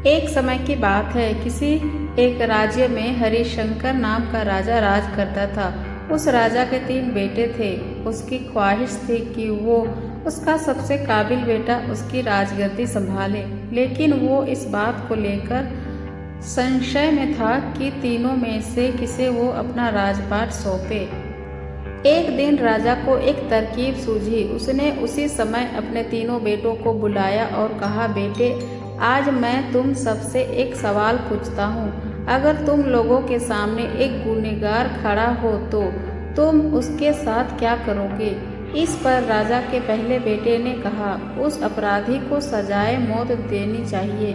एक समय की बात है, किसी एक राज्य में हरिशंकर नाम का राजा राज करता था। उस राजा के 3 बेटे थे। उसकी ख्वाहिश थी कि वो उसका सबसे काबिल बेटा उसकी राजगद्दी संभाले, लेकिन वो इस बात को लेकर संशय में था कि तीनों में से किसे वो अपना राजपाट सौंपे। एक दिन राजा को एक तरकीब सूझी। उसने उसी समय अपने तीनों बेटों को बुलाया और कहा, बेटे, आज मैं तुम सबसे एक सवाल पूछता हूँ। अगर तुम लोगों के सामने एक गुनहगार खड़ा हो तो तुम उसके साथ क्या करोगे? इस पर राजा के पहले बेटे ने कहा, उस अपराधी को सजाए मौत देनी चाहिए।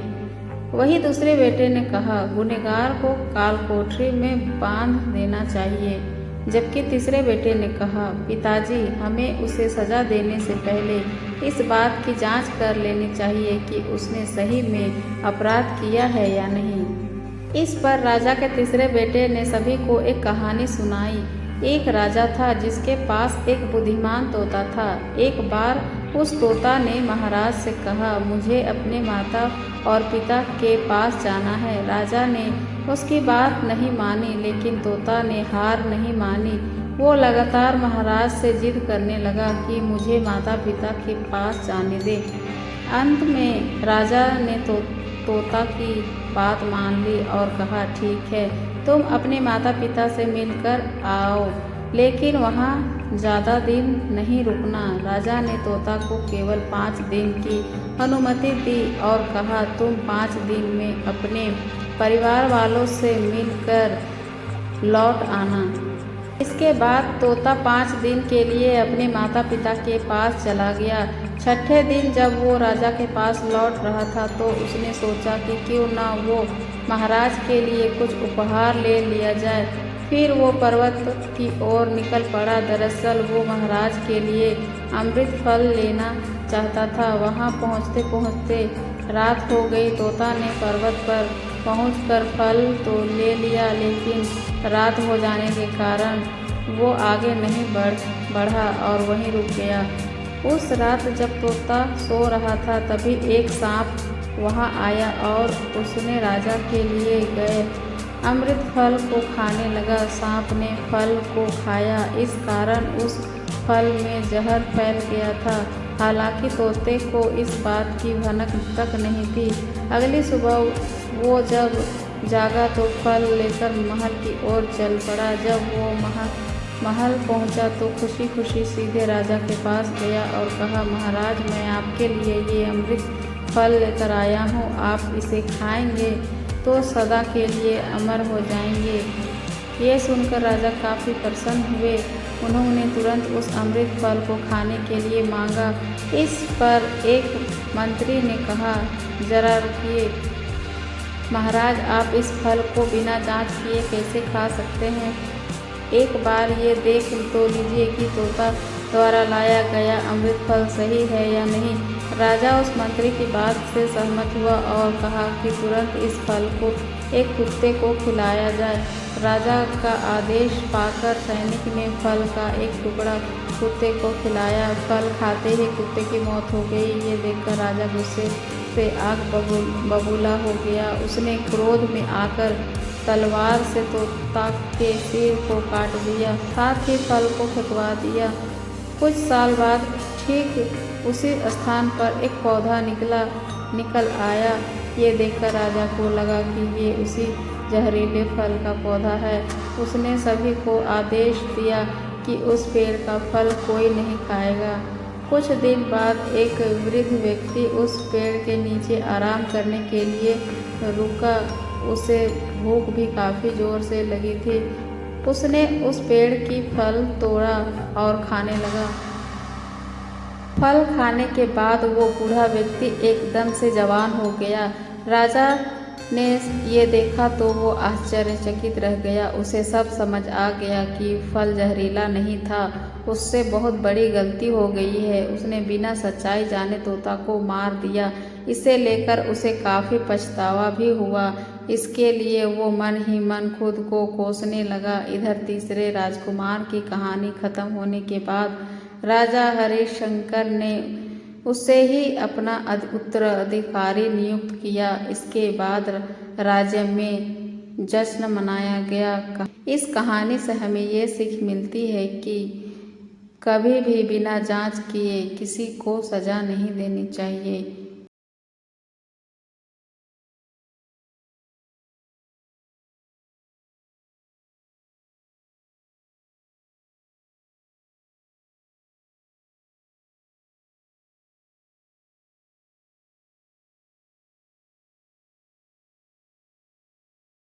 वही दूसरे बेटे ने कहा, गुनहगार को कालकोठरी में बांध देना चाहिए। जबकि तीसरे बेटे ने कहा, पिताजी, हमें उसे सजा देने से पहले इस बात की जांच कर लेनी चाहिए कि उसने सही में अपराध किया है या नहीं। इस पर राजा के तीसरे बेटे ने सभी को एक कहानी सुनाई। एक राजा था जिसके पास एक बुद्धिमान तोता था। एक बार उस तोता ने महाराज से कहा, मुझे अपने माता और पिता के पास जाना है। राजा ने उसकी बात नहीं मानी, लेकिन तोता ने हार नहीं मानी। वो लगातार महाराज से जिद करने लगा कि मुझे माता पिता के पास जाने दे। अंत में राजा ने तोता की बात मान ली और कहा, ठीक है, तुम अपने माता पिता से मिलकर आओ, लेकिन वहाँ ज़्यादा दिन नहीं रुकना। राजा ने तोता को केवल 5 दिन की अनुमति दी और कहा, तुम 5 दिन में अपने परिवार वालों से मिलकर लौट आना। इसके बाद तोता 5 दिन के लिए अपने माता पिता के पास चला गया। छठे दिन जब वो राजा के पास लौट रहा था तो उसने सोचा कि क्यों ना वो महाराज के लिए कुछ उपहार ले लिया जाए। फिर वो पर्वत की ओर निकल पड़ा। दरअसल वो महाराज के लिए अमृत फल लेना चाहता था। वहाँ पहुँचते पहुँचते रात हो गई। तोता ने पर्वत पर पहुंचकर फल तो ले लिया, लेकिन रात हो जाने के कारण वो आगे नहीं बढ़ा और वहीं रुक गया। उस रात जब तोता सो रहा था तभी एक सांप वहां आया और उसने राजा के लिए गए अमृत फल को खाने लगा। सांप ने फल को खाया, इस कारण उस फल में जहर फैल गया था। हालांकि तोते को इस बात की भनक तक नहीं थी। अगली सुबह वो जब जागा तो फल लेकर महल की ओर चल पड़ा। जब वो महल पहुंचा तो खुशी खुशी सीधे राजा के पास गया और कहा, महाराज, मैं आपके लिए ये अमृत फल लेकर आया हूँ। आप इसे खाएंगे तो सदा के लिए अमर हो जाएंगे। ये सुनकर राजा काफ़ी प्रसन्न हुए। उन्होंने तुरंत उस अमृत फल को खाने के लिए मांगा। इस पर एक मंत्री ने कहा, जरा रुकिए महाराज, आप इस फल को बिना जांच किए कैसे खा सकते हैं? एक बार ये देख तो लीजिए कि तोता द्वारा लाया गया अमृत फल सही है या नहीं। राजा उस मंत्री की बात से सहमत हुआ और कहा कि तुरंत इस फल को एक कुत्ते को खिलाया जाए। राजा का आदेश पाकर सैनिक ने फल का एक टुकड़ा कुत्ते को खिलाया। फल खाते ही कुत्ते की मौत हो गई। ये देखकर राजा गुस्से से आग बबूला हो गया। उसने क्रोध में आकर तलवार से तोता के सिर को काट दिया, साथ ही फल को फेंकवा दिया। कुछ साल बाद ठीक उसी स्थान पर एक पौधा निकल आया। ये देखकर राजा को लगा कि ये उसी जहरीले फल का पौधा है। उसने सभी को आदेश दिया कि उस पेड़ का फल कोई नहीं खाएगा। कुछ दिन बाद एक वृद्ध व्यक्ति उस पेड़ के नीचे आराम करने के लिए रुका। उसे भूख भी काफ़ी जोर से लगी थी। उसने उस पेड़ की फल तोड़ा और खाने लगा। फल खाने के बाद वो बूढ़ा व्यक्ति एकदम से जवान हो गया। राजा ने ये देखा तो वो आश्चर्यचकित रह गया। उसे सब समझ आ गया कि फल जहरीला नहीं था। उससे बहुत बड़ी गलती हो गई है। उसने बिना सच्चाई जाने तोता को मार दिया। इसे लेकर उसे काफ़ी पछतावा भी हुआ। इसके लिए वो मन ही मन खुद को कोसने लगा। इधर तीसरे राजकुमार की कहानी खत्म होने के बाद राजा हरिशंकर ने उसे ही अपना उत्तराधिकारी नियुक्त किया। इसके बाद राज्य में जश्न मनाया गया। इस कहानी से हमें ये सीख मिलती है कि कभी भी बिना जांच किए किसी को सजा नहीं देनी चाहिए।